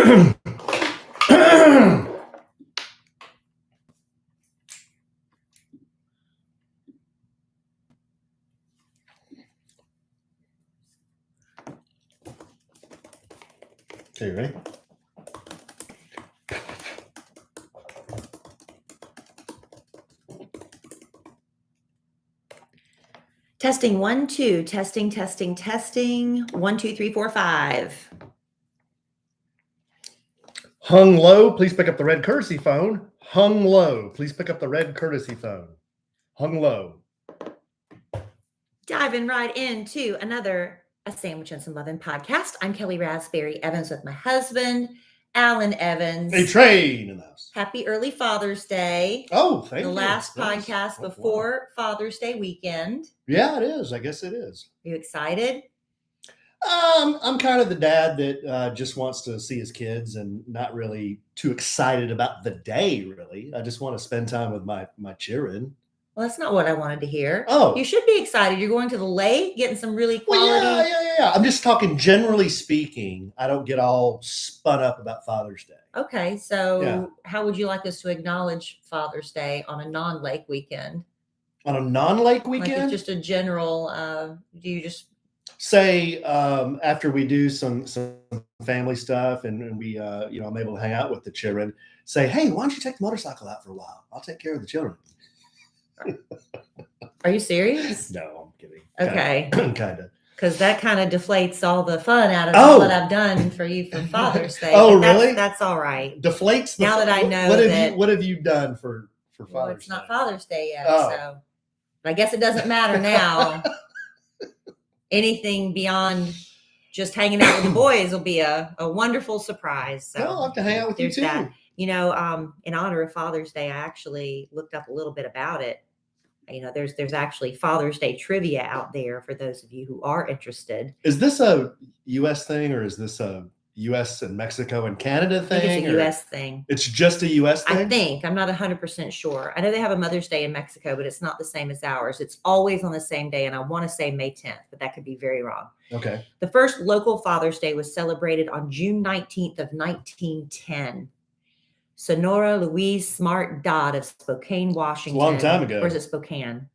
Okay, ready? Testing 1, 2, testing. 1, 2, 3, 4, 5. Hung low, please pick up the red courtesy phone. Hung low, please pick up the red courtesy phone. Hung low. Diving right into another A Sandwich and Some Lovin' podcast. I'm Kellie Rasberry Evans with my husband, Alan Evans. A train in the house. Happy early Father's Day. Oh, thank you. The last Nice. podcast Oh, before Father's Day weekend. Yeah, it is. I guess it is. Are you excited? I'm kind of the dad that just wants to see his kids and not really too excited about the day, really. I just want to spend time with my children. Well, that's not what I wanted to hear. Oh. You should be excited. You're going to the lake, getting some really quality. Well, yeah. I'm just talking generally speaking. I don't get all spun up about Father's Day. Okay, so How would you like us to acknowledge Father's Day on a non-lake weekend? On a non-lake weekend? Like it's just a general, do you just... Say after we do some family stuff and we I'm able to hang out with the children, say, hey, why don't you take the motorcycle out for a while? I'll take care of the children. Are you serious? No, I'm kidding. Okay. Kind of. Because that kind of deflates all the fun out of all that I've done for you for Father's Day. Oh, really? That's all right. Deflates the now that I know what have you done for Father's Day? Well, it's not Father's Day yet, Oh. so I guess it doesn't matter now. Anything beyond just hanging out with the boys will be a wonderful surprise. So I'll have to hang out with you too. That. In honor of Father's Day, I actually looked up a little bit about it. There's actually Father's Day trivia out there for those of you who are interested. Is this a U.S. thing or is this a U.S. and Mexico and Canada thing? I think it's a U.S. thing. It's just a U.S. thing? I think. I'm not 100% sure. I know they have a Mother's Day in Mexico, but it's not the same as ours. It's always on the same day, and I want to say May 10th, but that could be very wrong. Okay. The first local Father's Day was celebrated on June 19th of 1910. Sonora Louise Smart Dodd of Spokane, Washington. A long time ago. Or is it Spokane?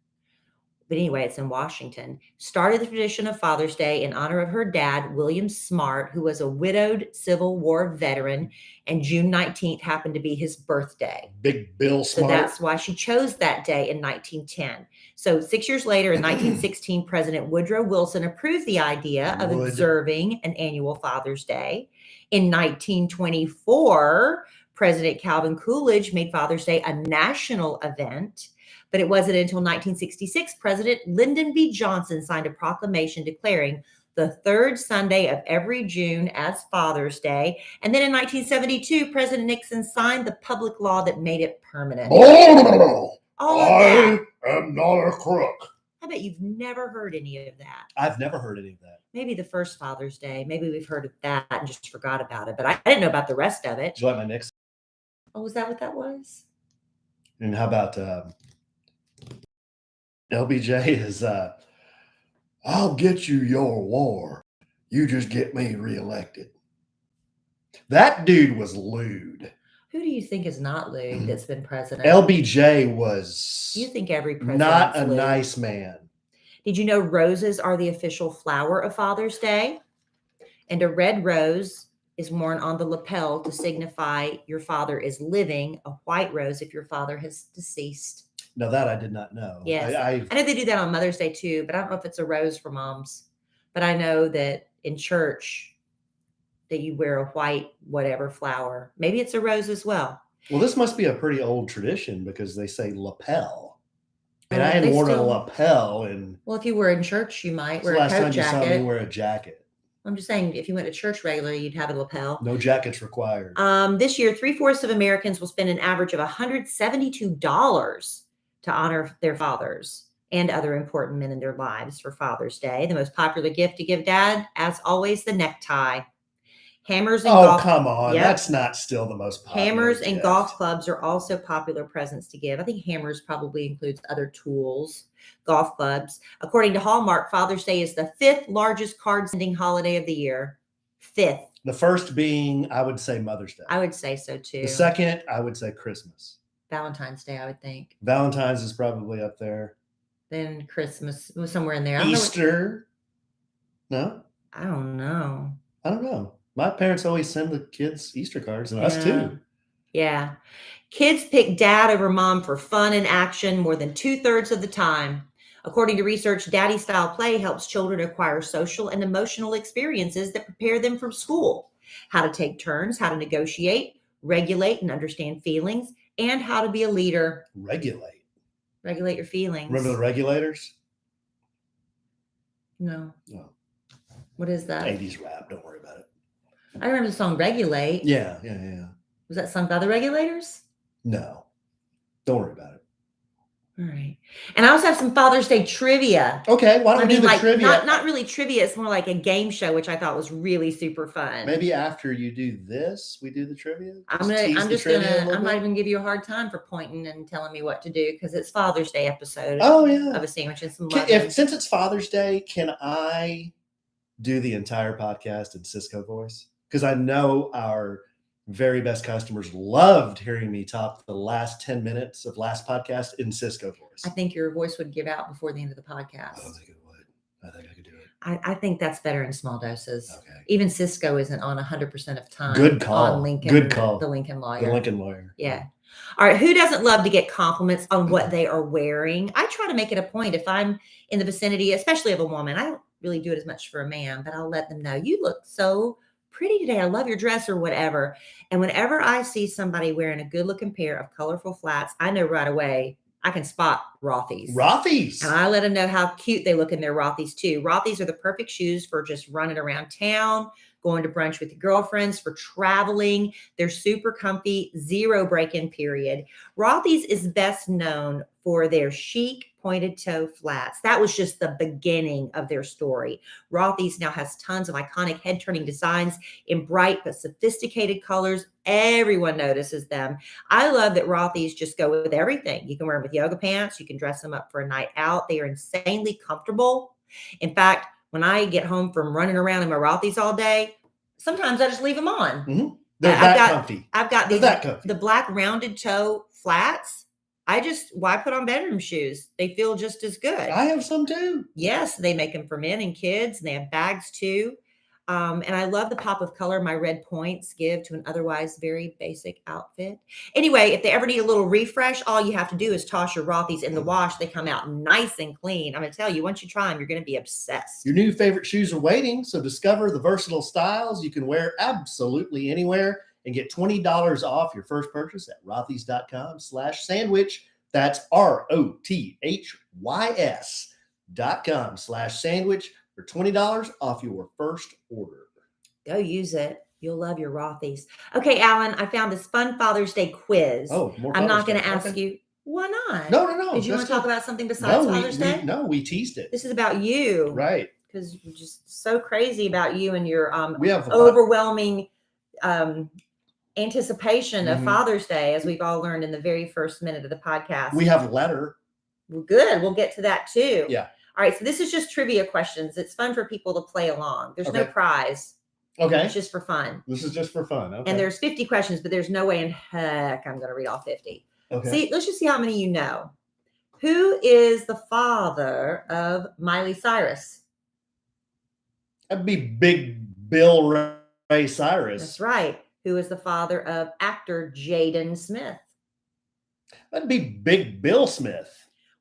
But anyway, it's in Washington. Started the tradition of Father's Day in honor of her dad, William Smart, who was a widowed Civil War veteran, and June 19th happened to be his birthday. Big Bill Smart. So that's why she chose that day in 1910. So 6 years later, in 1916, President Woodrow Wilson approved the idea of observing an annual Father's Day. In 1924, President Calvin Coolidge made Father's Day a national event. But it wasn't until 1966, President Lyndon B. Johnson signed a proclamation declaring the third Sunday of every June as Father's Day. And then in 1972, President Nixon signed the public law that made it permanent. I am not a crook. I bet you've never heard any of that. I've never heard any of that. Maybe the first Father's Day. Maybe we've heard of that and just forgot about it. But I didn't know about the rest of it. Did you like my Nixon? Oh, was that what that was? And how about... LBJ is, I'll get you your war. You just get me reelected. That dude was lewd. Who do you think is not lewd that's been president? LBJ was you think every president not a nice man. Did you know roses are the official flower of Father's Day? And a red rose is worn on the lapel to signify your father is living. A white rose if your father has deceased. No, that I did not know. Yes. I know they do that on Mother's Day too, but I don't know if it's a rose for moms. But I know that in church that you wear a white whatever flower. Maybe it's a rose as well. Well, this must be a pretty old tradition because they say lapel. And I hadn't worn a lapel in... Well, if you were in church, you might wear a coat jacket. Last time you saw me wear a jacket. I'm just saying, if you went to church regularly, you'd have a lapel. No jackets required. This year, 3/4 of Americans will spend an average of $172 to honor their fathers and other important men in their lives for Father's Day. The most popular gift to give dad, as always, the necktie. Hammers and golf. Oh, come on. Yep. That's not still the most popular Hammers gift. and golf clubs are also popular presents to give. I think hammers probably includes other tools, golf clubs. According to Hallmark, Father's Day is the 5th largest card sending holiday of the year. 5th. The first being, I would say, Mother's Day. I would say so too. The second, I would say Christmas. Valentine's Day, I would think. Valentine's is probably up there. Then Christmas was somewhere in there. Easter. No? I don't know. I don't know. My parents always send the kids Easter cards, and us too. Yeah. Kids pick dad over mom for fun and action more than 2/3 of the time. According to research, daddy-style play helps children acquire social and emotional experiences that prepare them for school. How to take turns, how to negotiate, regulate and understand feelings, and how to be a leader. Regulate your feelings. Remember the regulators? No. No. What is that? 80s rap. Don't worry about it. I remember the song Regulate. Yeah. Was that sung by the Regulators? No. Don't worry about it. All right. And I also have some Father's Day trivia. Okay. Why don't we do the trivia? Not really trivia. It's more like a game show, which I thought was really super fun. Maybe after you do this, we do the trivia. I'm not even give you a hard time for pointing and telling me what to do because it's Father's Day episode. Oh yeah. Of a sandwich and some Lovin. Since it's Father's Day, can I do the entire podcast in Cisco voice? Because I know our very best customers loved hearing me talk the last 10 minutes of last podcast in Cisco voice. I think your voice would give out before the end of the podcast. I don't think it would. I think I could do it. I think that's better in small doses. Okay. Even Cisco isn't on 100% of time. Good call. On Lincoln. Good call. The Lincoln lawyer. The Lincoln lawyer. Yeah. All right. Who doesn't love to get compliments on what they are wearing? I try to make it a point if I'm in the vicinity, especially of a woman. I don't really do it as much for a man, but I'll let them know, you look so pretty today. I love your dress or whatever. And whenever I see somebody wearing a good looking pair of colorful flats, I know right away I can spot Rothys. Rothys. And I let them know how cute they look in their Rothys too. Rothys are the perfect shoes for just running around town, going to brunch with your girlfriends, for traveling. They're super comfy, zero break-in period. Rothys is best known for their chic pointed toe flats. That was just the beginning of their story. Rothys now has tons of iconic head-turning designs in bright but sophisticated colors. Everyone notices them. I love that Rothys just go with everything. You can wear them with yoga pants. You can dress them up for a night out. They are insanely comfortable. In fact, when I get home from running around in my Rothys all day, sometimes I just leave them on. Mm-hmm. They're comfy. I've got the black rounded toe flats. Why put on bedroom shoes? They feel just as good. I have some too. Yes, they make them for men and kids, and they have bags too. And I love the pop of color my red points give to an otherwise very basic outfit. Anyway, if they ever need a little refresh, all you have to do is toss your Rothys in the wash. They come out nice and clean. I'm going to tell you, once you try them, you're going to be obsessed. Your new favorite shoes are waiting, so discover the versatile styles you can wear absolutely anywhere and get $20 off your first purchase at rothys.com/sandwich. That's ROTHYS.com/sandwich for $20 off your first order. Go use it. You'll love your Rothys. Okay, Alan, I found this fun Father's Day quiz. Oh, more I'm not going to ask you. Why not? No. Did you want to talk about something besides Father's Day? We teased it. This is about you. Right. Because we're just so crazy about you and your we have overwhelming anticipation of Father's Day, as we've all learned in the very first minute of the podcast. We have a letter. Well, good. We'll get to that too. Yeah. All right. So this is just trivia questions. It's fun for people to play along. There's no prize. Okay. It's just for fun. This is just for fun. Okay. And there's 50 questions, but there's no way in heck I'm going to read all 50. Okay. See, let's just see how many you know. Who is the father of Miley Cyrus? That'd be Big Bill Ray Cyrus. That's right. Who is the father of actor Jaden Smith? That'd be Big Bill Smith.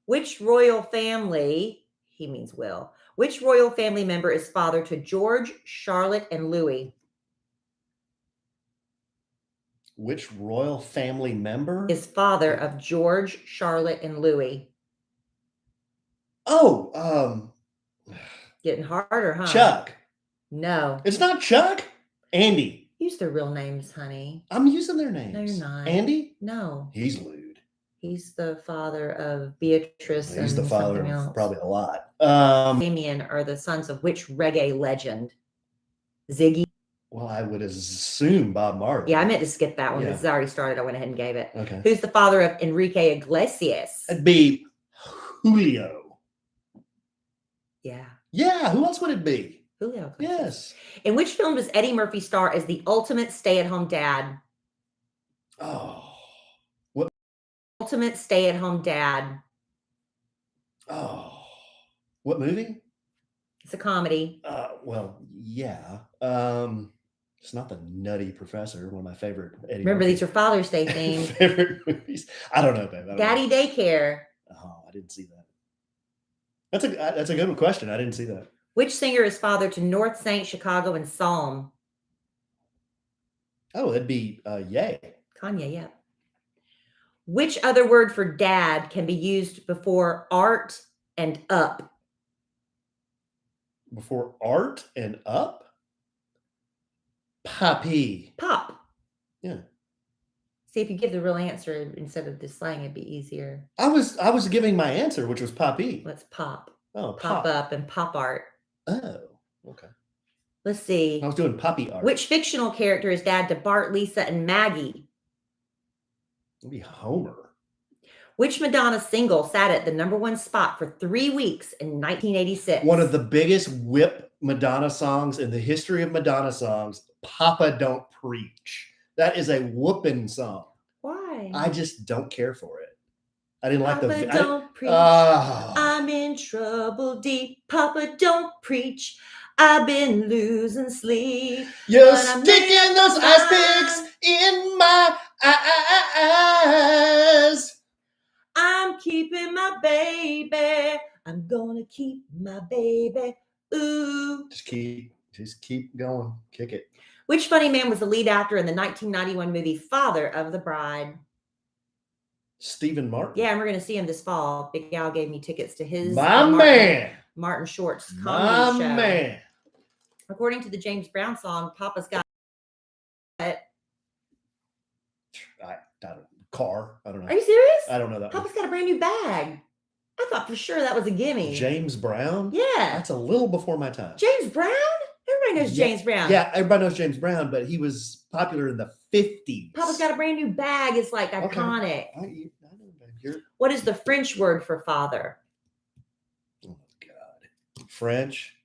Which royal family, he means Will, which royal family member is father to George, Charlotte, and Louis? Which royal family member is father of George, Charlotte, and Louis? Oh, getting harder, huh? Chuck. No. It's not Chuck. Andy. Use their real names, honey. I'm using their names. No, you're not. Andy? No. He's lewd. He's the father of Beatrice. He's the father of probably a lot. Damien are the sons of which reggae legend? Ziggy? Well, I would assume Bob Marley. Yeah, I meant to skip that one because it's already started. I went ahead and gave it. Okay. Who's the father of Enrique Iglesias? It'd be Julio. Yeah. Yeah, who else would it be? Julio Iglesias. Yes. In which film does Eddie Murphy star as the ultimate stay-at-home dad? Oh. Ultimate stay-at-home dad. Oh. What movie? It's a comedy. Well, yeah. It's not The Nutty Professor, one of my favorite Eddie Remember, Murphy these are Father's Day themed. favorite movies. I don't know, babe. I don't Daddy know. Daycare. Oh, I didn't see that. That's a good question. I didn't see that. Which singer is father to North Saint, Chicago, and Psalm? Oh, it'd be Yay. Kanye, yeah. Which other word for dad can be used before art and up? Before art and up? Papi. Pop. Yeah. See, if you give the real answer instead of the slang, it'd be easier. I was giving my answer, which was Papi. Let's pop. Oh, Pop up and pop art. Oh, okay. Let's see. I was doing Papi art. Which fictional character is dad to Bart, Lisa, and Maggie? It'd be Homer. Which Madonna single sat at the #1 spot for 3 weeks in 1986? One of the biggest whip Madonna songs in the history of Madonna songs, Papa Don't Preach. That is a whooping song. Why? I just don't care for it. I didn't like Papa the... don't preach. Oh. I'm in trouble deep. Papa don't preach. I've been losing sleep. You're but I'm sticking those ice picks in my eyes. I'm keeping my baby. I'm gonna keep my baby. Ooh. Just keep going. Kick it. Which funny man was the lead actor in the 1991 movie Father of the Bride? Stephen Martin. Yeah, and we're going to see him this fall. Big Al gave me tickets to his Martin Short's comedy show. Man. According to the James Brown song, Papa's got car. I don't know. Are you serious? I don't know that. Papa's got a brand new bag. I thought for sure that was a gimme. James Brown? Yeah. That's a little before my time. James Brown? Everybody knows James Brown. Yeah, everybody knows James Brown, but he was popular in the 50s. Papa's got a brand new bag. It's like iconic. I know, babe. What is the French word for father? Oh, God. French.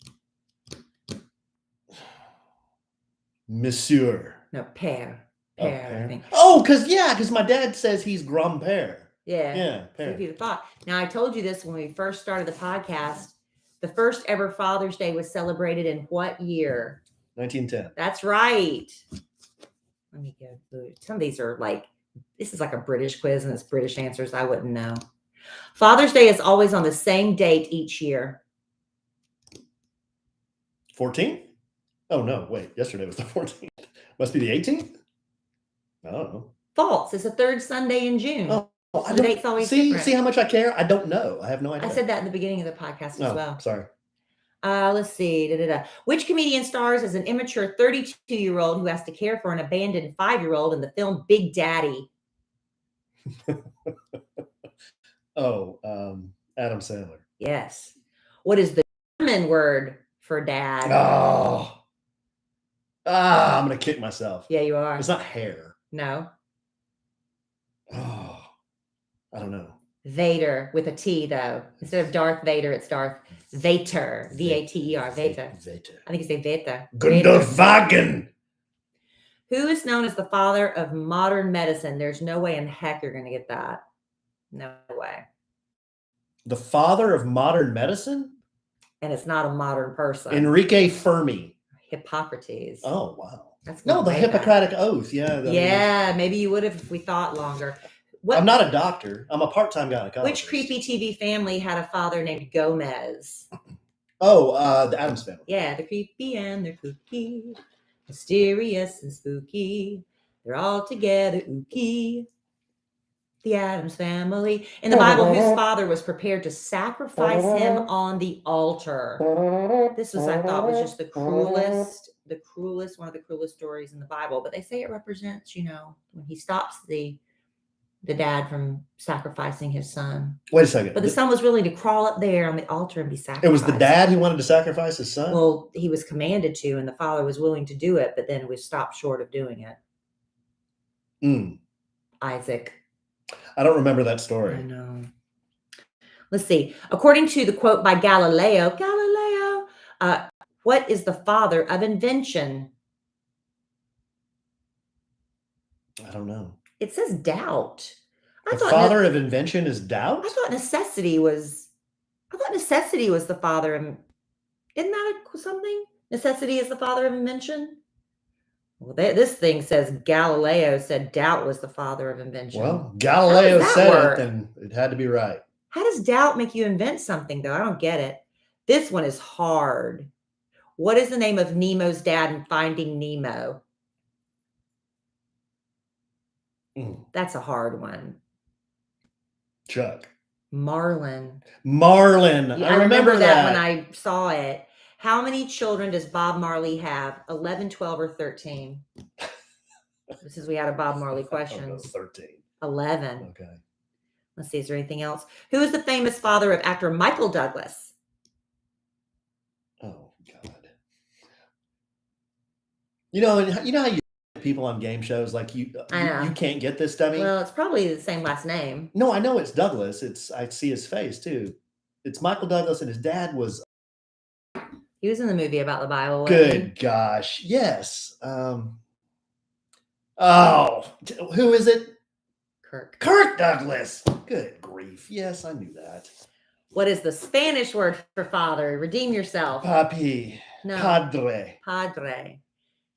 Monsieur. No, père. Oh, Père, I think. Oh, because my dad says he's grand-père. Yeah. Yeah, So père. if you'd have thought. Now, I told you this when we first started the podcast. The first ever Father's Day was celebrated in what year? 1910. That's right. Let me go. Some of these are like, this is like a British quiz and it's British answers. I wouldn't know. Father's Day is always on the same date each year. 14th? Oh, no, wait. Yesterday was the 14th. Must be the 18th? I don't know. False. It's the third Sunday in June. Oh, So the date's always different. See how much I care? I don't know. I have no idea. I said that in the beginning of the podcast as well. Sorry. Let's see. Which comedian stars as an immature 32-year-old who has to care for an abandoned 5-year-old in the film Big Daddy? Adam Sandler. Yes. What is the German word for dad? I'm going to kick myself. Yeah, you are. It's not hair. No. Oh, I don't know. Vader with a T, though. Instead of Darth Vader, it's Darth Vater. V-A-T-E-R. Vader. I think it's a Vader. Gunderwagen. Who is known as the father of modern medicine? There's no way in heck you're going to get that. No way. The father of modern medicine? And it's not a modern person. Enrique Fermi. Hippocrates. Oh, wow. That's No, the Hippocratic Oath. Yeah. Yeah, maybe you would have if we thought longer. I'm not a doctor. I'm a part-time gynecologist. Which creepy TV family had a father named Gomez? Oh, the Addams Family. Yeah, they're creepy and they're kooky, mysterious and spooky. They're all together ooky. The Addams Family. In the Bible, whose father was prepared to sacrifice him on the altar? This was, I thought, was just the cruelest, one of the cruelest stories in the Bible. But they say it represents, when he stops the dad from sacrificing his son. Wait a second. But the son was willing to crawl up there on the altar and be sacrificed. It was the dad who wanted to sacrifice his son? Well, he was commanded to, and the father was willing to do it, but then was stopped short of doing it. Isaac. I don't remember that story. I know. Let's see. According to the quote by Galileo, What is the father of invention? I don't know. It says doubt. The father of invention is doubt? I thought necessity was the father of, isn't that something? Necessity is the father of invention? Well, this thing says Galileo said doubt was the father of invention. Well, Galileo said work? it, then it had to be right. How does doubt make you invent something, though? I don't get it. This one is hard. What is the name of Nemo's dad in Finding Nemo? That's a hard one. Chuck. Marlin. Marlin. I remember that when I saw it. How many children does Bob Marley have? 11, 12, or 13? This is, we had a Bob Marley questions. 13. 11. Okay. Let's see, is there anything else? Who is the famous father of actor Michael Douglas? Oh, God. You know how you people on game shows, like you can't get this dummy? Well, it's probably the same last name. No, I know it's Douglas. I see his face too. It's Michael Douglas, and his dad was. He was in the movie about the Bible. Good gosh, yes. Oh, who is it? Kirk Douglas. Good grief. Yes, I knew that. What is the Spanish word for father? Redeem yourself. Papi. No. Padre.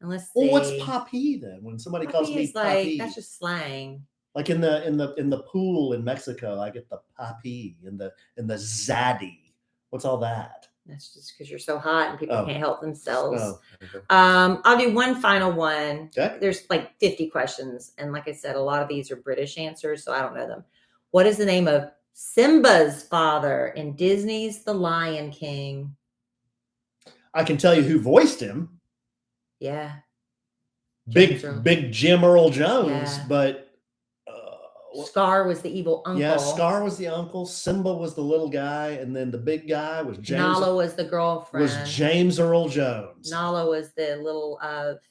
And let's see. Well, what's papi then? When somebody calls me papi, that's just slang. Like in the pool in Mexico, I get the papi and the zaddy. What's all that? That's just because you're so hot and people can't help themselves. Oh, okay. I'll do one final one. Okay. There's like 50 questions. And like I said, a lot of these are British answers, so I don't know them. What is the name of Simba's father in Disney's The Lion King? I can tell you who voiced him. Yeah. Big Jim Earl Jones, yeah. But Scar was the evil uncle. Yeah, Scar was the uncle. Simba was the little guy, and then the big guy was James. Nala was the girlfriend. Was James Earl Jones. Nala was the little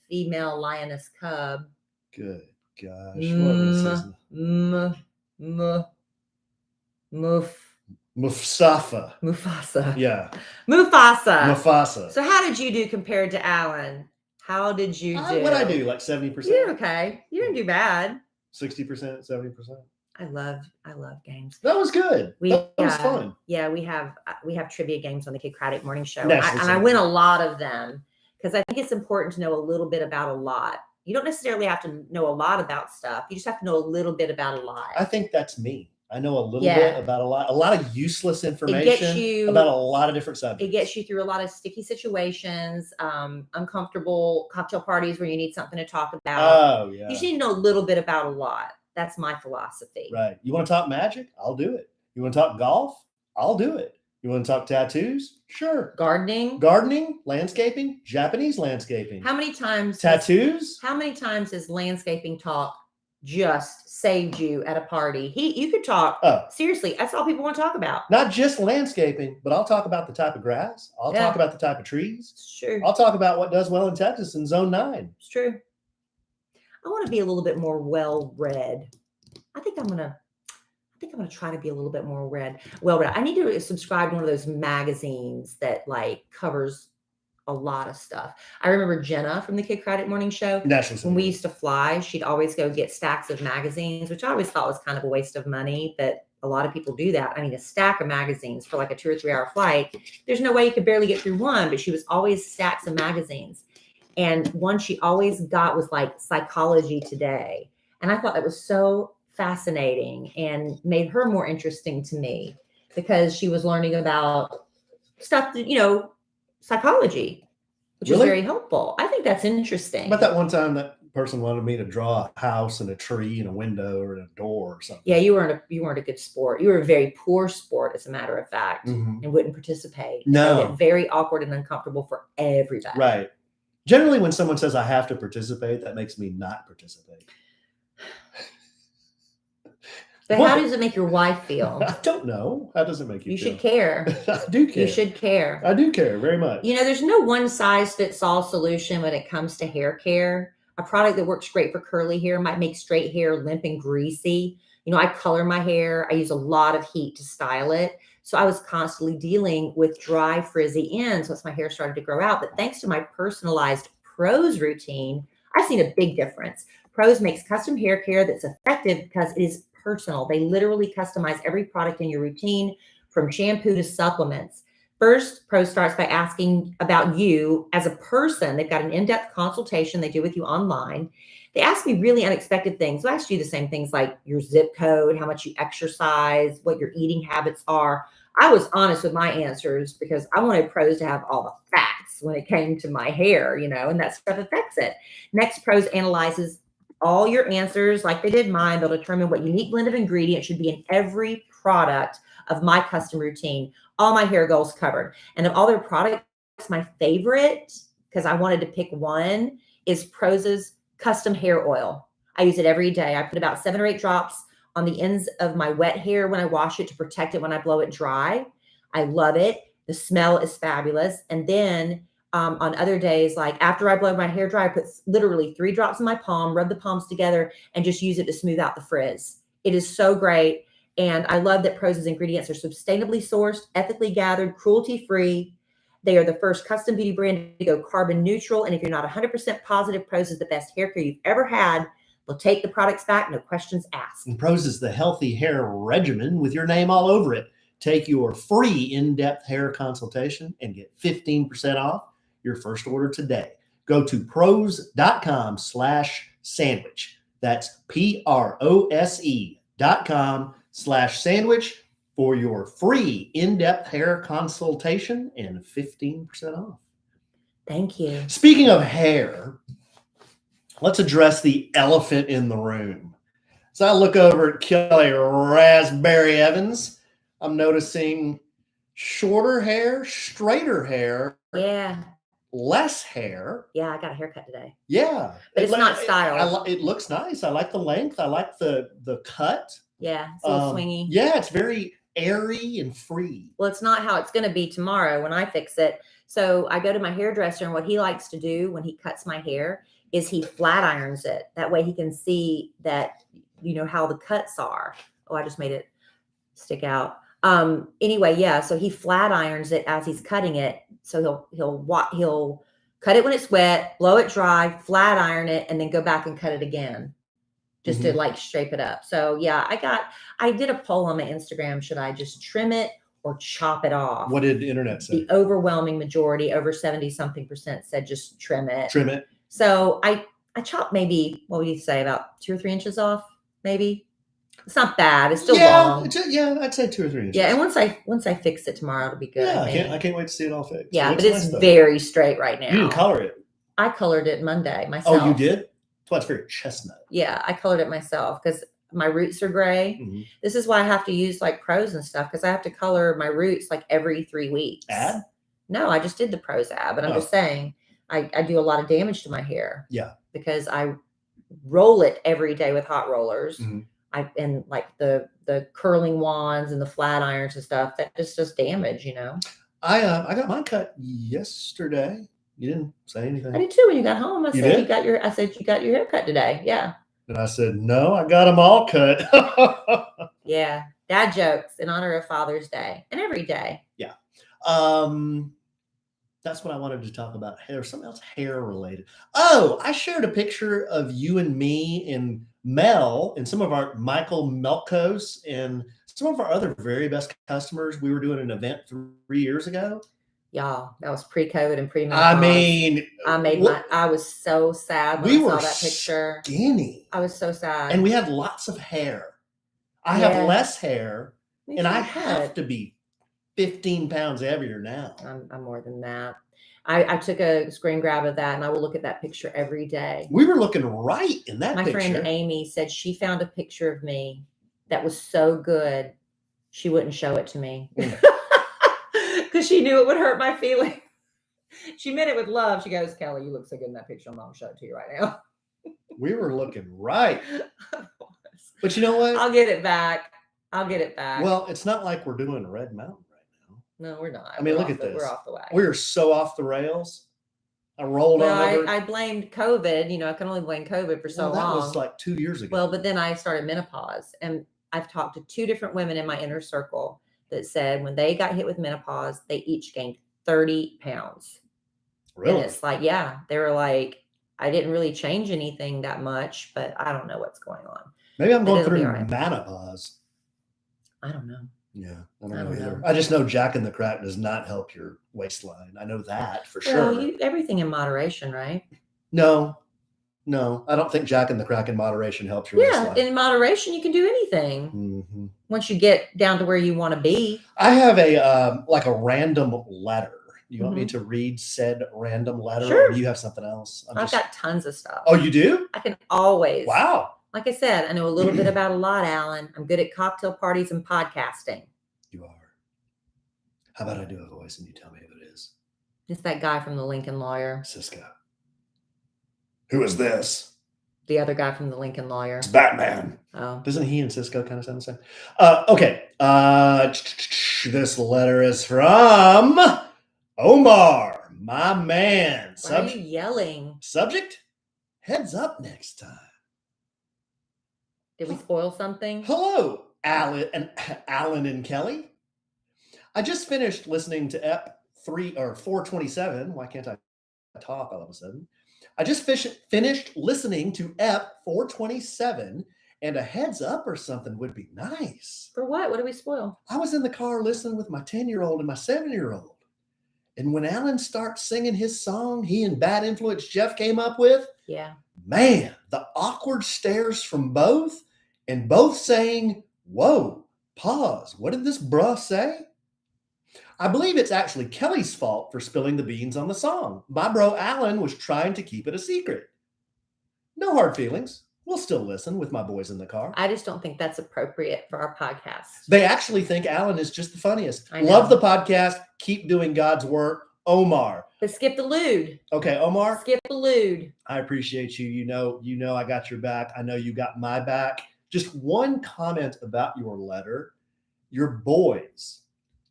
female lioness cub. Good gosh. What was Mufasa. Yeah. Mufasa. So how did you do compared to Alan? How did you do? What'd I do? Like 70%? You're okay. You didn't do bad. 60%, 70%. I love games. That was good. That was fun. Yeah, we have trivia games on the Kid Craddock Morning Show, and I win a lot of them because I think it's important to know a little bit about a lot. You don't necessarily have to know a lot about stuff. You just have to know a little bit about a lot. I think that's me. I know a little bit about a lot of useless information about a lot of different subjects. It gets you through a lot of sticky situations, uncomfortable cocktail parties where you need something to talk about. Oh, yeah. You just need to know a little bit about a lot. That's my philosophy. Right. You want to talk magic? I'll do it. You want to talk golf? I'll do it. You want to talk tattoos? Sure. Gardening, landscaping, Japanese landscaping. How many times? Tattoos? How many times has landscaping talk just saved you at a party? You could talk. Seriously, that's all people want to talk about. Not just landscaping, but I'll talk about the type of grass. I'll talk about the type of trees. It's true. I'll talk about what does well in Texas in Zone 9. It's true. I want to be a little bit more well-read. I think I'm gonna try to be a little bit more well-read. I need to subscribe to one of those magazines that like covers a lot of stuff. I remember Jenna from the Kid Craddock Morning Show. When we used to fly, she'd always go get stacks of magazines, which I always thought was kind of a waste of money, but a lot of people do that. I mean, a stack of magazines for like a 2 or 3 hour flight. There's no way you could barely get through one, but she was always stacks of magazines. And one she always got was like Psychology Today. And I thought that was so fascinating and made her more interesting to me because she was learning about stuff that, psychology, which is very helpful. I think that's interesting. But that one time that person wanted me to draw a house and a tree and a window or a door or something. Yeah, you weren't a good sport. You were a very poor sport, as a matter of fact, and wouldn't participate. No. It very awkward and uncomfortable for everybody. Right. Generally, when someone says I have to participate, that makes me not participate. But how does it make your wife feel? I don't know. How does it make you feel? You should care. I do care. You should care. I do care very much. There's no one size fits all solution when it comes to hair care. A product that works great for curly hair might make straight hair limp and greasy. I color my hair. I use a lot of heat to style it. So I was constantly dealing with dry, frizzy ends once my hair started to grow out. But thanks to my personalized Pros routine, I've seen a big difference. Pros makes custom hair care that's effective because it is personal. They literally customize every product in your routine, from shampoo to supplements. First, Pros starts by asking about you as a person. They've got an in-depth consultation they do with you online. They ask me really unexpected things. So I ask you the same things like your zip code, how much you exercise, what your eating habits are. I was honest with my answers because I wanted Pros to have all the facts when it came to my hair, and that stuff affects it. Next, Pros analyzes all your answers like they did mine. They'll determine what unique blend of ingredients should be in every product of my custom routine. All my hair goals covered. And of all their products, my favorite, because I wanted to pick one, is Pros's custom hair oil. I use it every day. I put about 7 or 8 drops on the ends of my wet hair when I wash it to protect it when I blow it dry. I love it. The smell is fabulous. And then on other days, like after I blow my hair dry, I put literally 3 drops in my palm, rub the palms together, and just use it to smooth out the frizz. It is so great. And I love that Pros's ingredients are sustainably sourced, ethically gathered, cruelty-free. They are the first custom beauty brand to go carbon neutral. And if you're not 100% positive Pros is the best hair care you've ever had, they'll take the products back, no questions asked. And Pros is the healthy hair regimen with your name all over it. Take your free in-depth hair consultation and get 15% off your first order today. Go to pros.com/sandwich. That's PROSE.com/sandwich for your free in-depth hair consultation and 15% off. Thank you. Speaking of hair, let's address the elephant in the room. So I look over at Kellie Rasberry Evans. I'm noticing shorter hair, straighter hair. Yeah. Less hair. Yeah, I got a haircut today. Yeah. But it's not styled. It looks nice. I like the length. I like the cut. Yeah, it's a little swingy. Yeah, it's very airy and free. Well, it's not how it's going to be tomorrow when I fix it. So I go to my hairdresser, and what he likes to do when he cuts my hair is he flat irons it. That way he can see that, how the cuts are. Oh, I just made it stick out. Anyway, yeah, so he flat irons it as he's cutting it. So he'll cut it when it's wet, blow it dry, flat iron it, and then go back and cut it again just to like shape it up. So yeah, I did a poll on my Instagram. Should I just trim it or chop it off? What did the internet say? The overwhelming majority, over 70-something%, said just trim it. Trim it. So I chopped maybe, what would you say, about 2 or 3 inches off, maybe? It's not bad. It's still long. I'd say 2 or 3 inches. Yeah, and once I fix it tomorrow, it'll be good. Yeah, I can't wait to see it all fixed. Yeah, but it's very straight right now. You didn't color it. I colored it Monday myself. Oh, you did? Well, it's very chestnut. Yeah, I colored it myself because my roots are gray. Mm-hmm. This is why I have to use like Pros and stuff, because I have to color my roots like every 3 weeks. Ab? No, I just did the Pros ab, but I'm just saying I do a lot of damage to my hair. Yeah. Because I roll it every day with hot rollers. Mm-hmm. And like the curling wands and the flat irons and stuff, that just does damage, I got mine cut yesterday. You didn't say anything. I did too when you got home. I said you got your hair cut today. Yeah. And I said, no, I got them all cut. Yeah. Dad jokes in honor of Father's Day and every day. Yeah. That's what I wanted to talk about. Hair, something else hair related. Oh, I shared a picture of you and me and Mel and some of our Michael Melkos and some of our other very best customers. We were doing an event 3 years ago. Y'all, that was pre-COVID and pre-menopause. I was so sad when I saw that picture. Skinny. I was so sad. And we had lots of hair. I have less hair, and I have to be 15 pounds heavier now. I'm more than that. I took a screen grab of that, and I will look at that picture every day. We were looking right in that picture. My friend Amy said she found a picture of me that was so good, she wouldn't show it to me. Because she knew it would hurt my feelings. She meant it with love. She goes, Kellie, you look so good in that picture. I'm not going to show it to you right now. We were looking right. But you know what? I'll get it back. Well, it's not like we're doing Red Mountain right now. No, we're not. I mean, look at this. We're off the wagon. We're so off the rails. I rolled on over. I blamed COVID. I can only blame COVID for so long. That was like 2 years ago. Well, but then I started menopause, and I've talked to 2 different women in my inner circle, that said when they got hit with menopause, they each gained 30 pounds. Really? And it's like, yeah, they were like, I didn't really change anything that much, but I don't know what's going on. Maybe I'm But going it'll be through all right. menopause. I don't know. Yeah, I I don't know don't either. know. I just know Jack in the Crack does not help your waistline. I know that for Well, sure. everything in moderation, right? No, I don't think Jack in the Crack in moderation helps your Yeah, waistline. in moderation, you can do anything Mm-hmm. once you get down to where you want to be. I have a like a random letter. You want me to read said random letter, Sure. or do you have something else? I've got tons of stuff. Oh, you do? I can always. Wow. Like I said, I know a little bit about a lot, Alan. I'm good at cocktail parties and podcasting. You are. How about I do a voice and you tell me who it is? It's that guy from the Lincoln Lawyer. Cisco. Who is this? The other guy from the Lincoln Lawyer. It's Batman. Oh. Doesn't he and Cisco kind of sound the same? Okay. This letter is from Omar, my man. Why are you yelling? Subject? Heads up next time. Did we spoil something? Hello, Alan and Kellie. I just finished listening to Ep 427. Why can't I talk all of a sudden? I just finished listening to Ep 427, and a heads up or something would be nice. For what? What did we spoil? I was in the car listening with my 10-year-old and my 7-year-old. And when Alan starts singing his song he and Bad Influence Jeff came up with, yeah, man, the awkward stares from both, and both saying, whoa, pause, what did this bruh say? I believe it's actually Kellie's fault for spilling the beans on the song. My bro Alan was trying to keep it a secret. No hard feelings. We'll still listen with my boys in the car. I just don't think that's appropriate for our podcast. They actually think Alan is just the funniest. I know. Love the podcast. Keep doing God's work. Omar. But skip the lewd. Okay, Omar. Skip the lewd. I appreciate you. You know I got your back. I know you got my back. Just one comment about your letter. Your boys,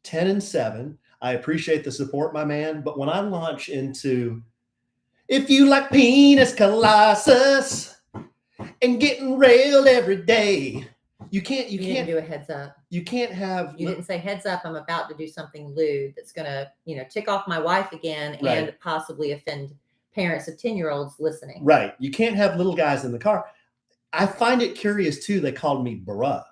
10 and 7. I appreciate the support, my man. But when I launch into, if you like penis colossus and getting railed every day, you can't do a heads up. You can't have. You didn't say heads up. I'm about to do something lewd that's gonna, tick off my wife again Right. and possibly offend parents of 10-year-olds listening. Right. You can't have little guys in the car. I find it curious too. They called me bruh.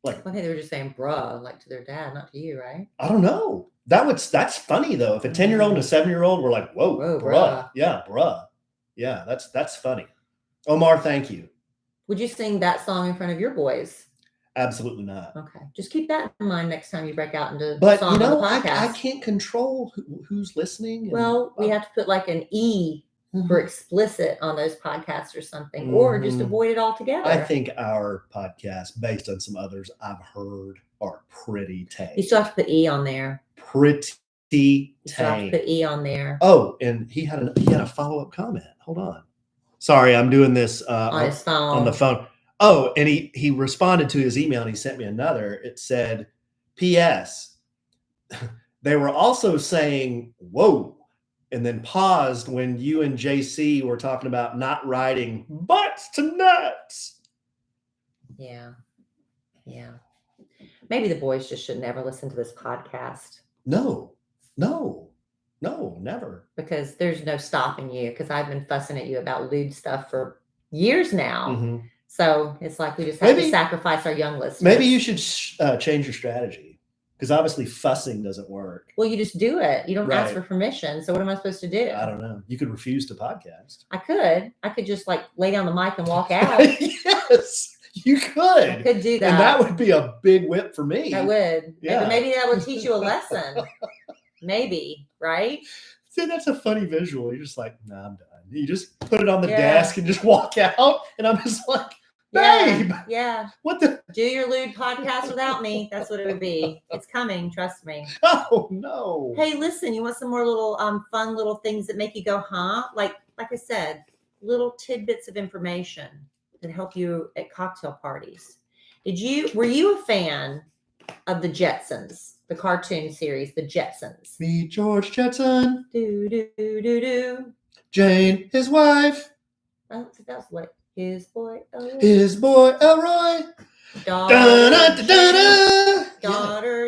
Like, I think they were just saying bruh, like to their dad, not to you, right? I don't know. That's funny though. If a 10-year-old and a 7-year-old were like, whoa, bruh. Bruh. Yeah, bruh. Yeah, that's funny. Omar, thank you. Would you sing that song in front of your boys? Absolutely not. Okay. Just keep that in mind next time you break out into But song on the podcast. I can't control who's listening. Well, we have to put like an E for explicit on those podcasts or something, or just avoid it altogether. I think our podcast, based on some others I've heard, are pretty tame. You still have to put E on there. Pretty tame. You still have to put E on there. Oh, and he had a follow-up comment. Hold on. Sorry, I'm doing this on his phone. On the phone. Oh, and he responded to his email and he sent me another. It said, P.S. They were also saying, whoa, and then paused when you and JC were talking about not riding butts to nuts. Yeah. Maybe the boys just should never listen to this podcast. No, never. Because there's no stopping you, because I've been fussing at you about lewd stuff for years now. Mm-hmm. So it's like we just have to sacrifice our young listeners. Maybe you should change your strategy, because obviously fussing doesn't work. Well, you just do it. You don't ask for permission. So what am I supposed to do? I don't know. You could refuse to podcast. I could just like lay down the mic and walk out. Yes, you could. I could do that. And that would be a big whip for me. I would. Yeah. Maybe that would teach you a lesson. Maybe, right? See, that's a funny visual. You're just like, nah, I'm done. You just put it on the desk and just walk out. And I'm just like, babe. Yeah. What the? Do your lewd podcast without me. That's what it would be. It's coming. Trust me. Oh, no. Hey, listen, you want some more little fun little things that make you go, huh? Like I said, little tidbits of information that help you at cocktail parties. Were you a fan of the Jetsons? The cartoon series, The Jetsons. Meet George Jetson. Do, do, do, do. Jane, his wife. Oh, that was what? His boy Elroy. His boy Elroy. Daughter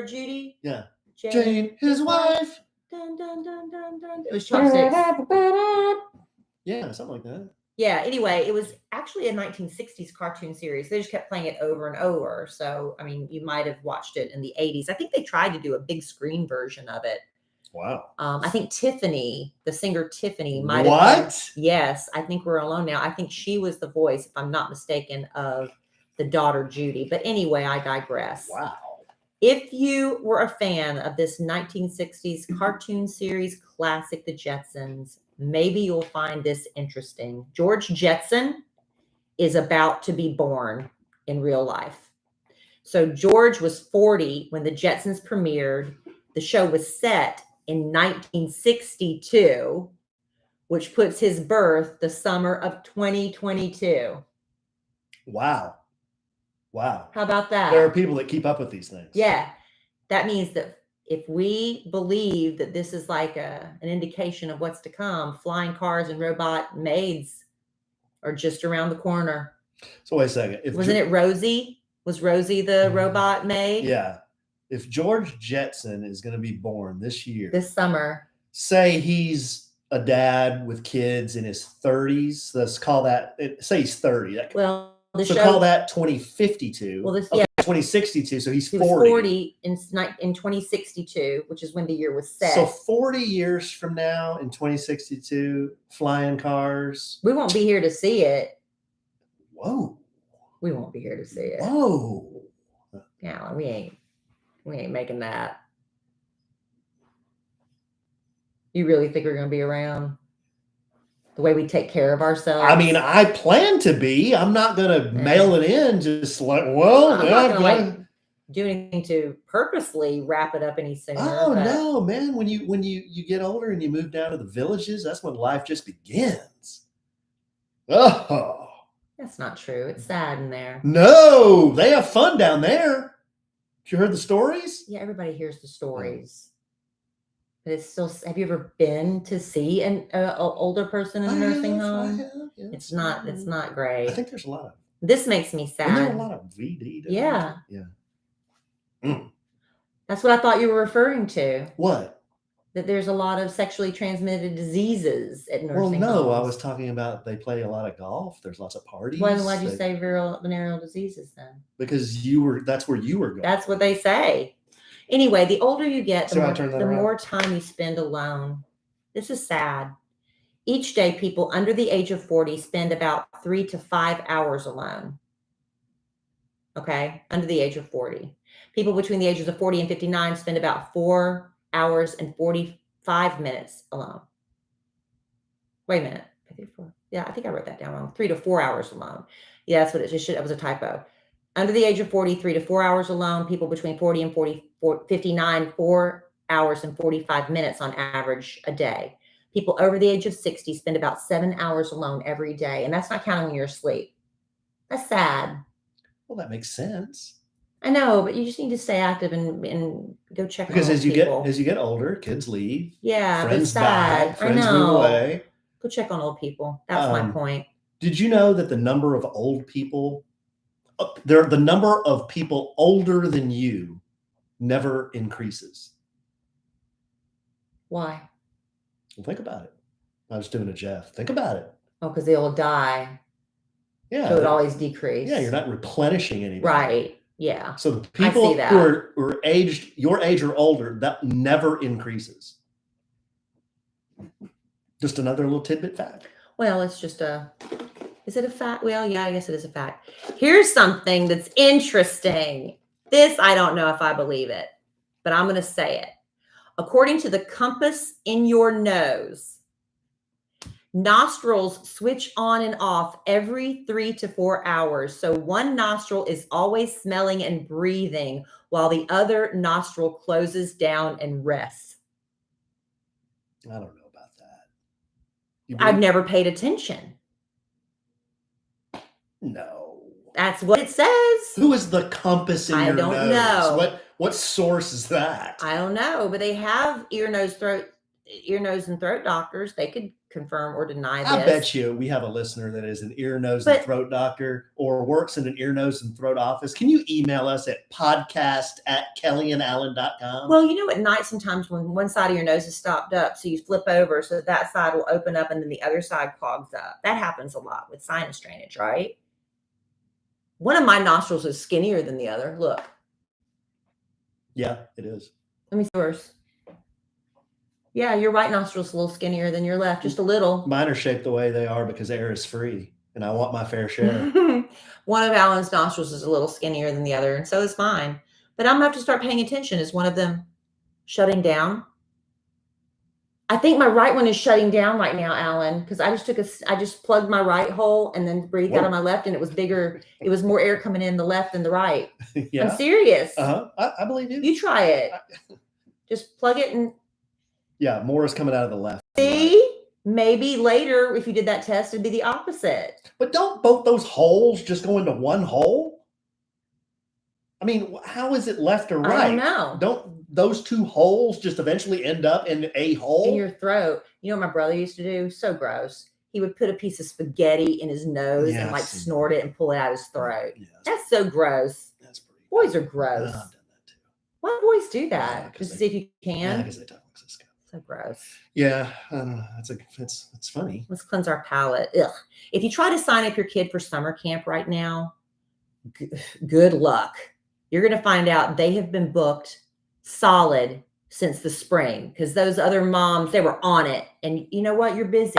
Judy. Yeah. Jane, his wife. Dun, dun, dun, dun, dun. It was chopsticks. Yeah, something like that. Yeah, anyway, it was actually a 1960s cartoon series. They just kept playing it over and over. So, I mean, you might have watched it in the 80s. I think they tried to do a big screen version of it. Wow. I think Tiffany, the singer Tiffany, might What? have been. Yes, I think We're Alone Now. I think she was the voice, if I'm not mistaken, of the daughter Judy. But anyway, I digress. Wow. If you were a fan of this 1960s cartoon series classic, The Jetsons, maybe you'll find this interesting. George Jetson is about to be born in real life. So George was 40 when The Jetsons premiered. The show was set in 1962, which puts his birth the summer of 2022. Wow. Wow. How about that? There are people that keep up with these things. Yeah. That means that if we believe that this is like an indication of what's to come, flying cars and robot maids are just around the corner. So wait a second. Wasn't it Rosie? Was Rosie the robot maid? Yeah. If George Jetson is going to be born this year, This summer. say he's a dad with kids in his 30s. Let's call that, say he's 30. Well, the so show, call that 2052. Well, this, okay, yeah. 2062. So he's He 40. was 40 in 2062, which is when the year was set. So 40 years from now in 2062, flying cars. We won't be here to see it. Whoa. We won't be here to see it. Whoa. Yeah, we ain't making that. You really think we're going to be around? The way we take care of ourselves? I mean, I plan to be. I'm not going to mail it in just like, well, I'm not going to do anything to purposely wrap it up any sooner. Oh no, man! When you get older and you move down to the villages, that's when life just begins. Oh, that's not true. It's sad in there. No, they have fun down there. You heard the stories? Yeah, everybody hears the stories. But it's still. Have you ever been to see an older person in a nursing home? Yes, it's not. It's not great. I think there's a lot of. This makes me sad. There are a lot of VD. Yeah. Yeah. That's what I thought you were referring to. What? That there's a lot of sexually transmitted diseases at nursing homes. Well, no, I was talking about they play a lot of golf. There's lots of parties. Well, why'd you say venereal diseases then? Because that's where you were going. That's what they say. Anyway, the older you get, the more more time you spend alone. This is sad. Each day, people under the age of 40 spend about 3 to 5 hours alone. Okay? Under the age of 40. People between the ages of 40 and 59 spend about 4 hours and 45 minutes alone. Wait a minute. 54. Yeah, I think I wrote that down wrong. 3 to 4 hours alone. Yeah, that's what it just should. That was a typo. Under the age of 40, 3 to 4 hours alone. People between 40 and 59, 4 hours and 45 minutes on average a day. People over the age of 60 spend about 7 hours alone every day. And that's not counting when you're asleep. That's sad. Well, that makes sense. I know, but you just need to stay active and go check on because as you people. get older, kids leave. Yeah, friends die. Friends move away. Go check on old people. That's my point. Did you know that the number of old people, the number of people older than you, never increases? Why? Well, think about it. I was doing a Jeff. Think about it. Oh, because they all die. Yeah. So it always decreases. Yeah, you're not replenishing anybody. Right. Yeah. So the people who are aged, your age or older, that never increases. Just another little tidbit fact. Well, it's just is it a fact? Well, yeah, I guess it is a fact. Here's something that's interesting. This, I don't know if I believe it, but I'm going to say it. According to the compass in your nose, nostrils switch on and off every 3 to 4 hours. So one nostril is always smelling and breathing while the other nostril closes down and rests. I don't know about that. I've never paid attention. No. That's what it says. Who is the compass in your nose? I don't know. What source is that? I don't know, but they have ear, nose, throat ear, nose, and throat doctors. They could confirm or deny this. I bet you we have a listener that is an ear, nose, and throat doctor or works in an ear, nose, and throat office. Can you email us at podcast@kellieandallen.com? Well, you know, at night sometimes when one side of your nose is stopped up, so you flip over so that side will open up and then the other side clogs up. That happens a lot with sinus drainage, right? One of my nostrils is skinnier than the other. Look. Yeah, it is. Let me see yours. Yeah, your right nostril's a little skinnier than your left, just a little. Mine are shaped the way they are because air is free, and I want my fair share. One of Alan's nostrils is a little skinnier than the other, and so is mine. But I'm going to have to start paying attention. Is one of them shutting down? I think my right one is shutting down right now, Alan, because I just plugged my right hole and then breathed out of my left, and it was bigger. It was more air coming in the left than the right. Yeah. I'm serious. I believe you. You try it. Just plug it and. Yeah, more is coming out of the left. See? Right. Maybe later, if you did that test, it'd be the opposite. But don't both those holes just go into one hole? I mean, how is it left or right? I don't know. Don't those two holes just eventually end up in a hole? In your throat. You know what my brother used to do? So gross. He would put a piece of spaghetti in his nose and like snort it and pull it out his throat. Yeah, that's so gross. That's pretty. Boys are gross. I've done that too. Why do boys do that? Just to see if you can? Yeah, because they don't exist. So gross. Yeah, I don't know. It's funny. Let's cleanse our palate. Ugh. If you try to sign up your kid for summer camp right now, good luck. You're going to find out they have been booked solid since the spring because those other moms, they were on it. And you know what? You're busy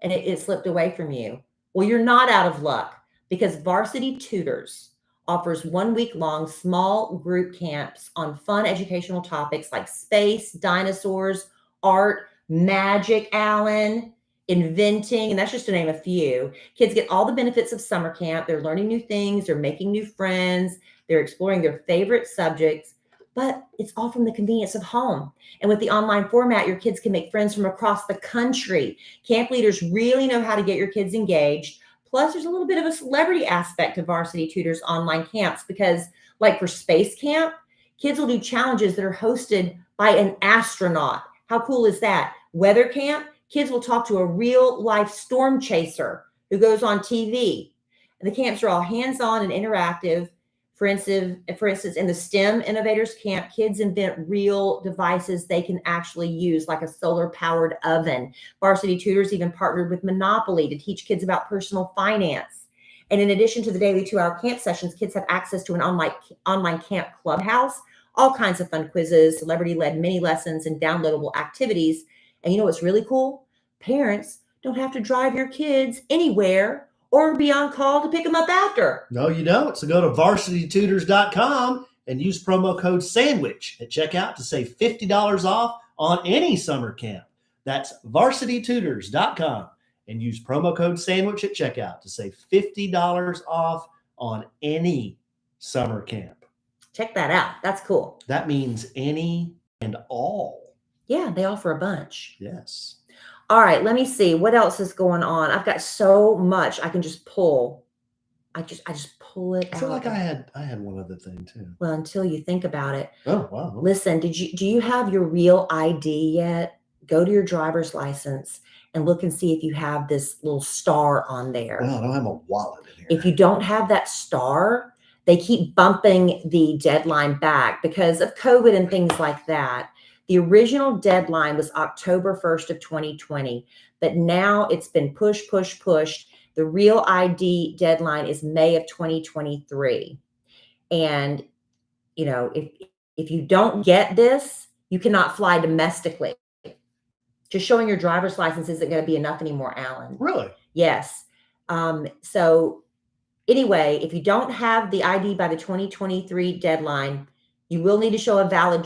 and it slipped away from you. Well, you're not out of luck because Varsity Tutors offers 1 week long small group camps on fun educational topics like space, dinosaurs, art, magic, Alan, inventing, and that's just to name a few. Kids get all the benefits of summer camp. They're learning new things. They're making new friends. They're exploring their favorite subjects, but it's all from the convenience of home. And with the online format, your kids can make friends from across the country. Camp leaders really know how to get your kids engaged. Plus, there's a little bit of a celebrity aspect to Varsity Tutors online camps because, like for space camp, kids will do challenges that are hosted by an astronaut. How cool is that? Weather camp, kids will talk to a real life storm chaser who goes on TV. And the camps are all hands-on and interactive. For instance, in the STEM Innovators Camp, kids invent real devices they can actually use, like a solar-powered oven. Varsity Tutors even partnered with Monopoly to teach kids about personal finance. And in addition to the daily 2-hour camp sessions, kids have access to an online camp clubhouse, all kinds of fun quizzes, celebrity-led mini lessons, and downloadable activities. And you know what's really cool? Parents don't have to drive your kids anywhere or be on call to pick them up after. No, you don't. So go to varsitytutors.com and use promo code SANDWICH at checkout to save $50 off on any summer camp. That's varsitytutors.com and use promo code SANDWICH at checkout to save $50 off on any summer camp. Check that out. That's cool. That means any and all. Yeah, they offer a bunch. Yes. All right, let me see what else is going on. I've got so much I can just pull. I just pull it out. I feel like I had one other thing too. Well, until you think about it. Oh, wow. Listen, do you have your real ID yet? Go to your driver's license and look and see if you have this little star on there. Well, I don't have a wallet in here. If you don't have that star, they keep bumping the deadline back because of COVID and things like that. The original deadline was October 1st of 2020, but now it's been pushed. The real ID deadline is May of 2023. And, you know, if you don't get this, you cannot fly domestically. Just showing your driver's license isn't going to be enough anymore, Alan. Really? Yes. So anyway, if you don't have the ID by the 2023 deadline, you will need to show a valid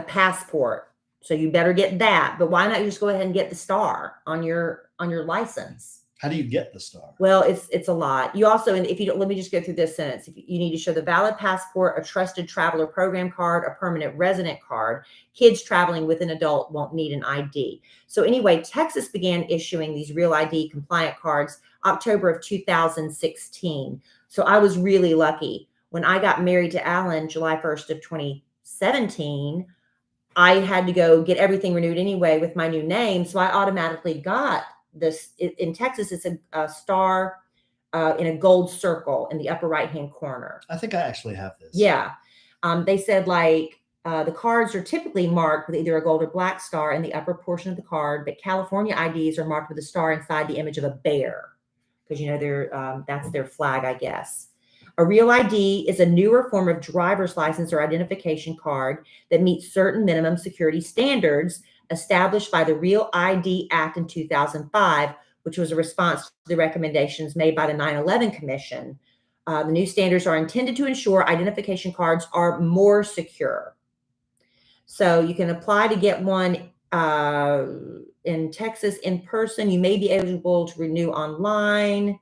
passport. So you better get that. But why not just go ahead and get the star on your license? How do you get the star? Well, it's a lot. You also, and if you don't, let me just go through this sentence. If you need to show the valid passport, a trusted traveler program card, a permanent resident card. Kids traveling with an adult won't need an ID. So anyway, Texas began issuing these real ID compliant cards October of 2016. So I was really lucky. When I got married to Alan, July 1st of 2017, I had to go get everything renewed anyway with my new name. So I automatically got this. In Texas, it's a star in a gold circle in the upper right-hand corner. I think I actually have this. Yeah. They said like the cards are typically marked with either a gold or black star in the upper portion of the card, but California IDs are marked with a star inside the image of a bear because, they're that's their flag, I guess. A real ID is a newer form of driver's license or identification card that meets certain minimum security standards established by the Real ID Act in 2005, which was a response to the recommendations made by the 9/11 Commission. The new standards are intended to ensure identification cards are more secure. So you can apply to get one in Texas in person. You may be eligible to renew online.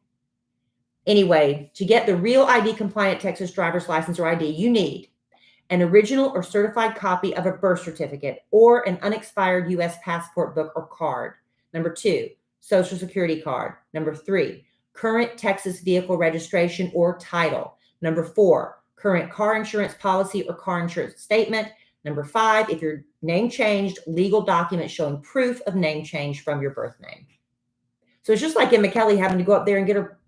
Anyway, to get the Real ID compliant Texas driver's license or ID, you need an original or certified copy of a birth certificate or an unexpired U.S. passport book or card. Number 2, Social Security card. Number 3, current Texas vehicle registration or title. Number 4, current car insurance policy or car insurance statement. Number 5, if your name changed, legal document showing proof of name change from your birth name. So it's just like Emma Kellie having to go up there and get her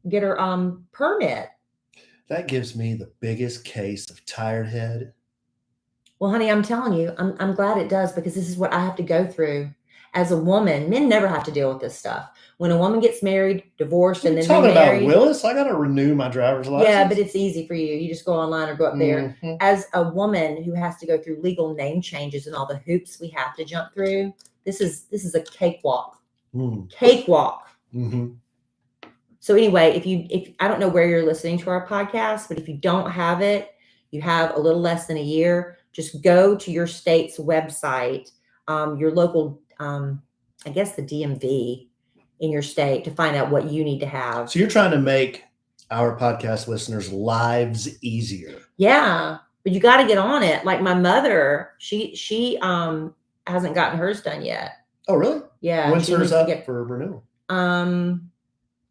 permit. That gives me the biggest case of tired head. Well, honey, I'm telling you, I'm glad it does because this is what I have to go through as a woman. Men never have to deal with this stuff. When a woman gets married, divorced, and then talking remarried, about Willis, I got to renew my driver's license. Yeah, but it's easy for you. You just go online or go up there. As a woman who has to go through legal name changes and all the hoops we have to jump through, this is a cakewalk. Cakewalk. Mm-hmm. So anyway, if I don't know where you're listening to our podcast, but if you don't have it, you have a little less than a year, just go to your state's website, your local, I guess the DMV in your state to find out what you need to have. So you're trying to make our podcast listeners' lives easier. Yeah, but you got to get on it. Like my mother, she hasn't gotten hers done yet. Oh, really? Yeah. When's hers up for renewal?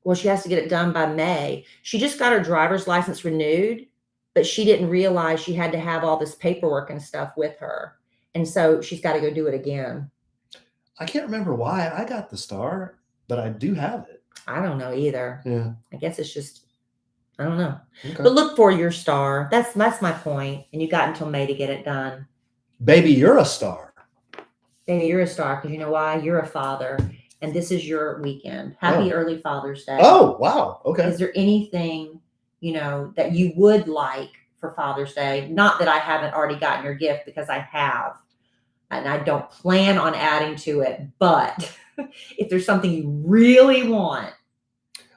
Well, she has to get it done by May. She just got her driver's license renewed, but she didn't realize she had to have all this paperwork and stuff with her. And so she's got to go do it again. I can't remember why I got the star, but I do have it. I don't know either. Yeah. I guess it's just, I don't know. Okay. But look for your star. That's my point. And you got until May to get it done. Baby, you're a star. Baby, you're a star because you know why? You're a father. And this is your weekend. Happy early Father's Day. Oh, wow. Okay. Is there anything, that you would like for Father's Day? Not that I haven't already gotten your gift because I have. And I don't plan on adding to it. But if there's something you really want.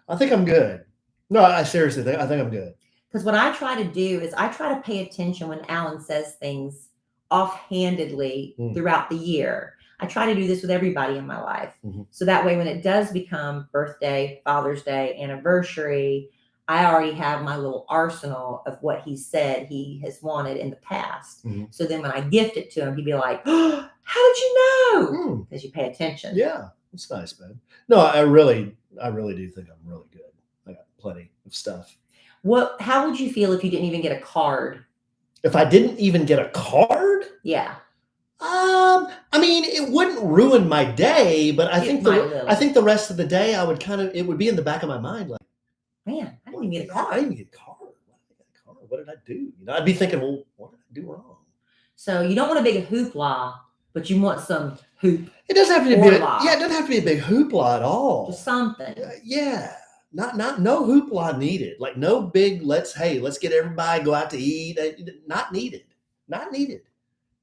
I think I'm good. No, I seriously think I'm good. Because what I try to do is I try to pay attention when Alan says things offhandedly throughout the year. I try to do this with everybody in my life. So that way, when it does become birthday, Father's Day, anniversary, I already have my little arsenal of what he said he has wanted in the past. So then when I gift it to him, he'd be like, oh, how did you know? Because you pay attention. Yeah, that's nice, man. No, I really do think I'm really good. I got plenty of stuff. How would you feel if you didn't even get a card? If I didn't even get a card? Yeah. I mean, it wouldn't ruin my day, but I think the rest of the day I would it would be in the back of my mind like, man, I didn't even get a card. I didn't get a card. What did I do? I'd be thinking, well, what did I do wrong? So you don't want a big hoopla, but you want some hoop. It doesn't have to be it doesn't have to be a big hoopla at all. Just something. Yeah. No hoopla needed. Like no big let's get everybody go out to eat. Not needed. Not needed.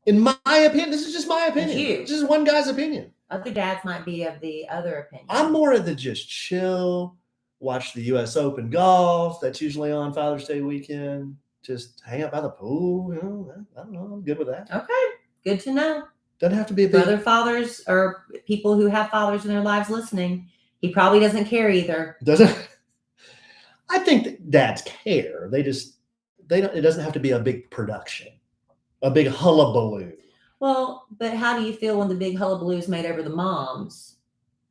In my opinion, this is just my opinion. This is one guy's opinion. Other dads might be of the other opinion. I'm more of the just chill, watch the U.S. Open golf. That's usually on Father's Day weekend. Just hang out by the pool. I don't know. I'm good with that. Okay. Good to know. Doesn't have to be a big... For other fathers or people who have fathers in their lives listening, he probably doesn't care either. Doesn't? I think that dads care. It doesn't have to be a big production. A big hullabaloo. Well, but how do you feel when the big hullabaloo is made over the moms?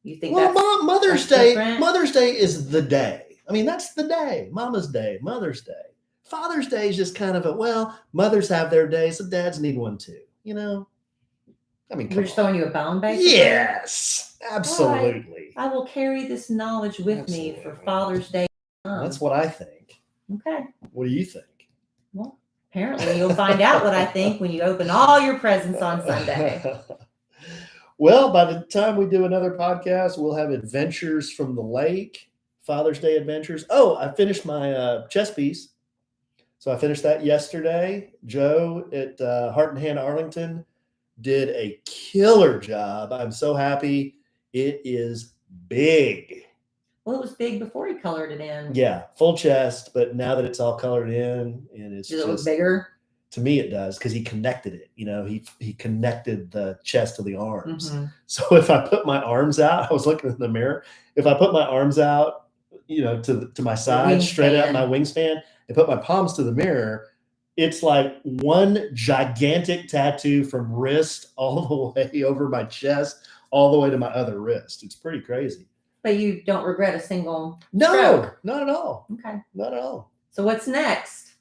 You think Mother's Day. Different? Mother's Day is the day. I mean, that's the day. Mama's Day, Mother's Day. Father's Day is just kind of mothers have their day, so dads need one too. I mean, We're come just on. throwing you a bone, basically. Yes, absolutely. I will carry this knowledge with me for Absolutely. Father's Day. That's what I think. Okay. What do you think? Well, apparently you'll find out what I think when you open all your presents on Sunday. Well, by the time we do another podcast, we'll have adventures from the lake, Father's Day adventures. Oh, I finished my chess piece. So I finished that yesterday. Joe at Heart and Hand Arlington did a killer job. I'm so happy. It is big. Well, it was big before he colored it in. Yeah, full chest, but now that it's all colored in, and it's Does it look just bigger? to me it does, because he connected it. He connected the chest to the arms. Mm-hmm. So if I put my arms out, I was looking in the mirror. If I put my arms out, to my side, straight out my wingspan, and put my palms to the mirror, it's like one gigantic tattoo from wrist all the way over my chest, all the way to my other wrist. It's pretty crazy. But you don't regret a single No, stroke. not at all. Okay. Not at all. So what's next?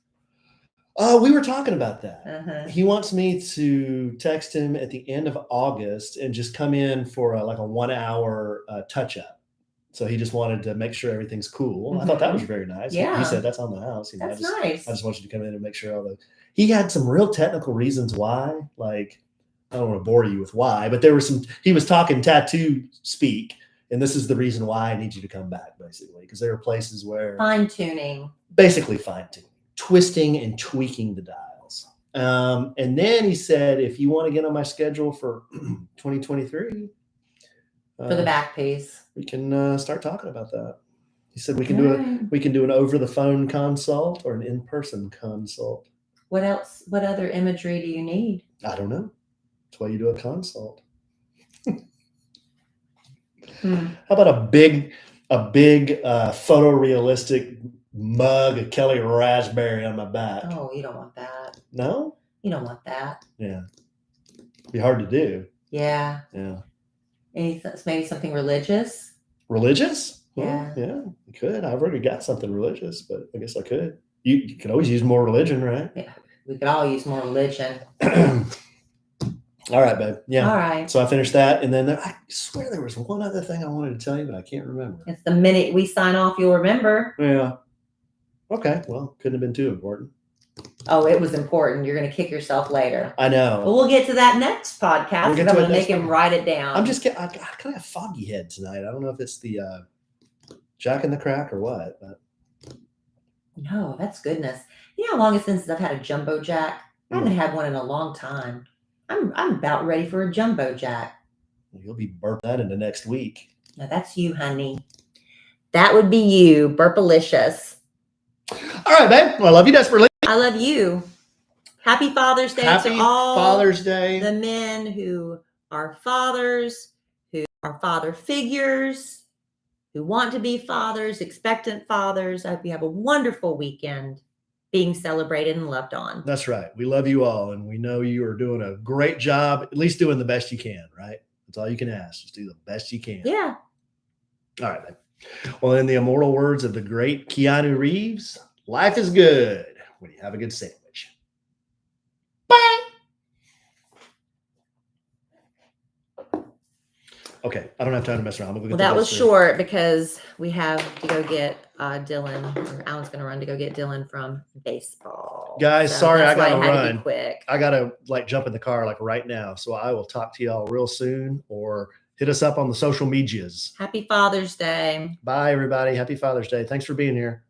We were talking about that. Uh-huh. He wants me to text him at the end of August and just come in for a 1 hour touch up. So he just wanted to make sure everything's cool. Mm-hmm. I thought that was very nice. Yeah. He said that's on the house. That's nice. I just want you to come in and make sure he had some real technical reasons why. Like, I don't want to bore you with why, but he was talking tattoo speak. And this is the reason why I need you to come back, basically, because there are places where basically fine tuning, twisting and tweaking the dials. And then he said, if you want to get on my schedule for 2023, for the back piece, we can start talking about that. He said we can do an over the phone consult or an in-person consult. What else? What other imagery do you need? I don't know. That's why you do a consult. How about a big photorealistic mug of Kellie Rasberry on my back? Oh, you don't want that. No? You don't want that. Yeah. It'd be hard to do. Yeah. Yeah. Maybe something religious? Religious? Yeah. Well, yeah, you could. I've already got something religious, but I guess I could. You could always use more religion, right? Yeah. We could all use more religion. All right, babe. Yeah. All right. So I finished that. And then I swear there was one other thing I wanted to tell you, but I can't remember. It's the minute we sign off, you'll remember. Yeah. Okay. Well, couldn't have been too important. Oh, it was important. You're going to kick yourself later. I know. But we'll get to that next podcast. I'm going to make him write it down. I'm just kidding. I kind of have foggy head tonight. I don't know if it's the Jack in the Crack or what. But... No, that's goodness. You know how long it's been since I've had a jumbo jack? I haven't had one in a long time. I'm about ready for a jumbo jack. You'll be burping that into next week. Now that's you, honey. That would be you, Burpalicious. All right, babe. Well, I love you desperately. I love you. Happy Father's Day to all Father's Day. The men who are fathers, who are father figures, who want to be fathers, expectant fathers. I hope you have a wonderful weekend being celebrated and loved on. That's right. We love you all, and we know you are doing a great job, at least doing the best you can, right? That's all you can ask. Just do the best you can. Yeah. All right, babe. Well, in the immortal words of the great Keanu Reeves, life is good when you have a good sandwich. Bye. Okay, I don't have time to mess around. Well, that was short because we have to go get Dylan. Or Alan's going to run to go get Dylan from baseball. Guys, sorry, I got to run. To be quick. I got to jump in the car right now. So I will talk to y'all real soon, or hit us up on the social medias. Happy Father's Day. Bye, everybody. Happy Father's Day. Thanks for being here.